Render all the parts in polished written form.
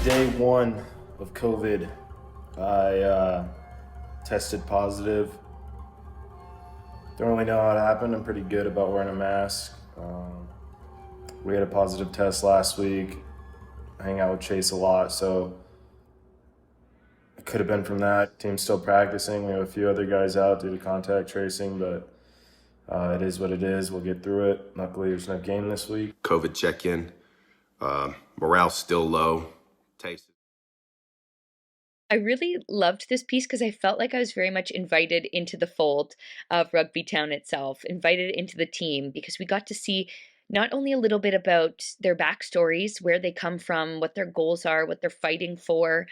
day one of COVID, I tested positive. Don't really know how it happened. I'm pretty good about wearing a mask. We had a positive test last week. I hang out with Chase a lot, so it could have been from that. Team's still practicing. We have a few other guys out due to contact tracing, but it is what it is. We'll get through it. Luckily, there's no game this week. COVID check-in. Morale still low. I really loved this piece because I felt like I was very much invited into the fold of RugbyTown itself, invited into the team, because we got to see not only a little bit about their backstories, where they come from, what their goals are, what they're fighting for,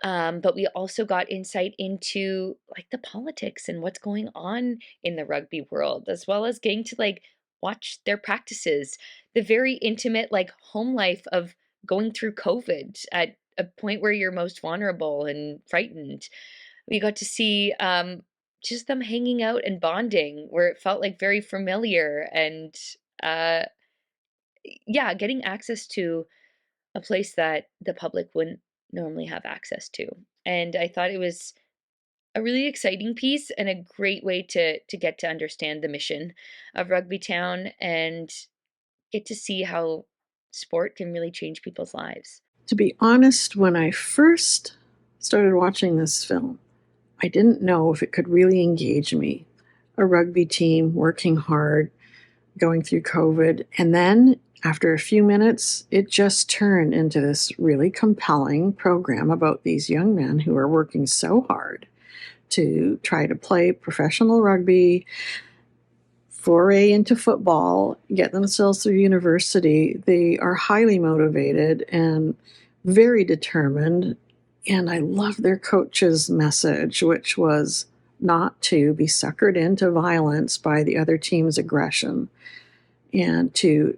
but we also got insight into like the politics and what's going on in the rugby world, as well as getting to like watch their practices, the very intimate like home life of going through COVID at a point where you're most vulnerable and frightened. We got to see just them hanging out and bonding, where it felt like very familiar and uh, yeah, getting access to a place that the public wouldn't normally have access to. And I thought it was a really exciting piece and a great way to get to understand the mission of Rugby Town and get to see how sport can really change people's lives. To be honest, when I first started watching this film, I didn't know if it could really engage me. A rugby team working hard, going through COVID, and then after a few minutes, it just turned into this really compelling program about these young men who are working so hard to try to play professional rugby, foray into football, get themselves through university. They are highly motivated and very determined. And I love their coach's message, which was not to be suckered into violence by the other team's aggression and to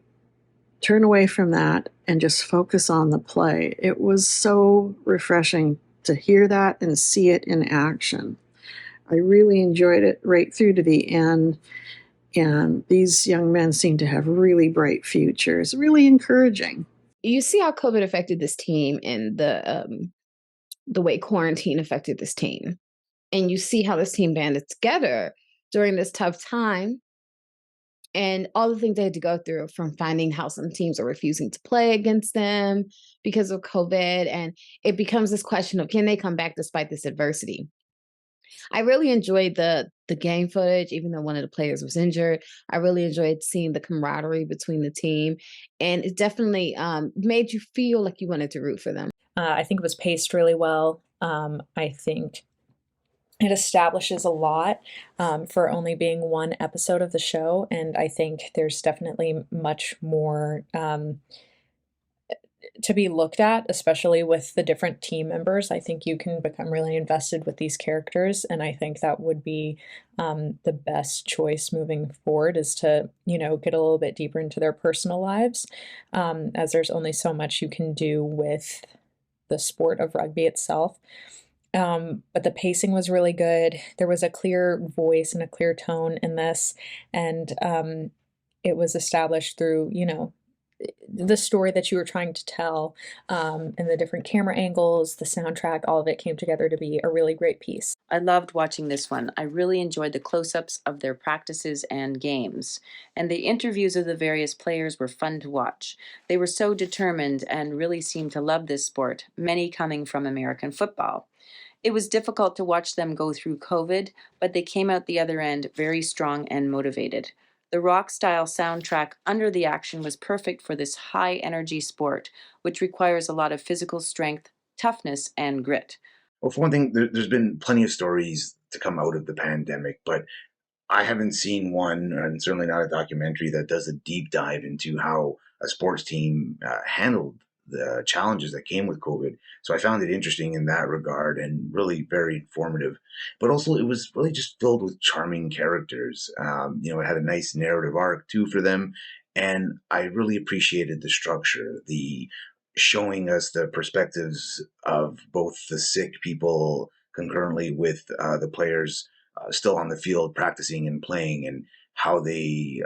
turn away from that and just focus on the play. It was so refreshing to hear that and see it in action. I really enjoyed it right through to the end. And these young men seem to have really bright futures, really encouraging. You see how COVID affected this team and the way quarantine affected this team. And you see how this team banded together during this tough time and all the things they had to go through, from finding how some teams are refusing to play against them because of COVID. And it becomes this question of, can they come back despite this adversity? I really enjoyed the game footage, even though one of the players was injured. I really enjoyed seeing the camaraderie between the team, and it definitely made you feel like you wanted to root for them. I think it was paced really well. I think it establishes a lot for only being one episode of the show, and I think there's definitely much more to be looked at, especially with the different team members. I think you can become really invested with these characters, and I think that would be the best choice moving forward, is to, you know, get a little bit deeper into their personal lives, as there's only so much you can do with the sport of rugby itself. But the pacing was really good. There was a clear voice and a clear tone in this, and it was established through, you know, the story that you were trying to tell, and the different camera angles, the soundtrack, all of it came together to be a really great piece. I loved watching this one. I really enjoyed the close-ups of their practices and games, and the interviews of the various players were fun to watch. They were so determined and really seemed to love this sport, many coming from American football. It was difficult to watch them go through COVID, but they came out the other end very strong and motivated. The rock-style soundtrack Under the Action was perfect for this high-energy sport, which requires a lot of physical strength, toughness, and grit. Well, for one thing, there's been plenty of stories to come out of the pandemic, but I haven't seen one, and certainly not a documentary, that does a deep dive into how a sports team handled the challenges that came with COVID. So I found it interesting in that regard and really very informative. But also, it was really just filled with charming characters. It had a nice narrative arc too for them, and I really appreciated the structure, the showing us the perspectives of both the sick people concurrently with the players still on the field practicing and playing, and how they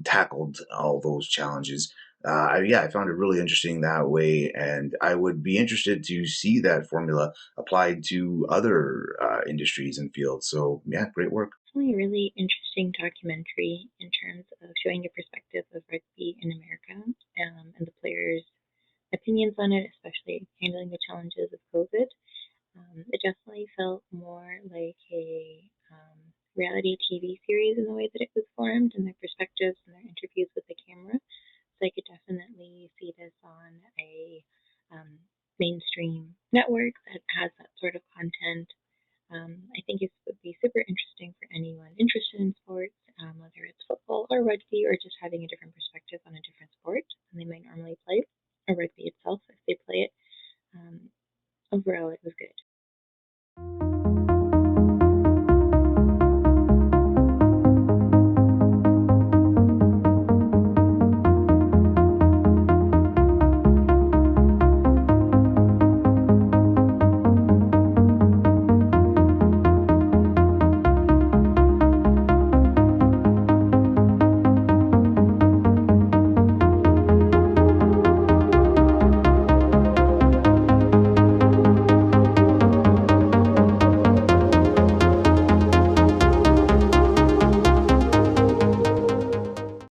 tackled all those challenges. yeah, I found it really interesting that way, and I would be interested to see that formula applied to other industries and fields. So yeah, great work. Definitely a really interesting documentary in terms of showing the perspective of rugby in America, and the players' opinions on it, especially handling the challenges of COVID. It definitely felt more like a reality TV series in the way that it was formed and their perspectives and their interviews with the camera. So I could definitely see this on a mainstream network that has that sort of content. I think it would be super interesting for anyone interested in sports, whether it's football or rugby or just having a different perspective on a different sport than they might normally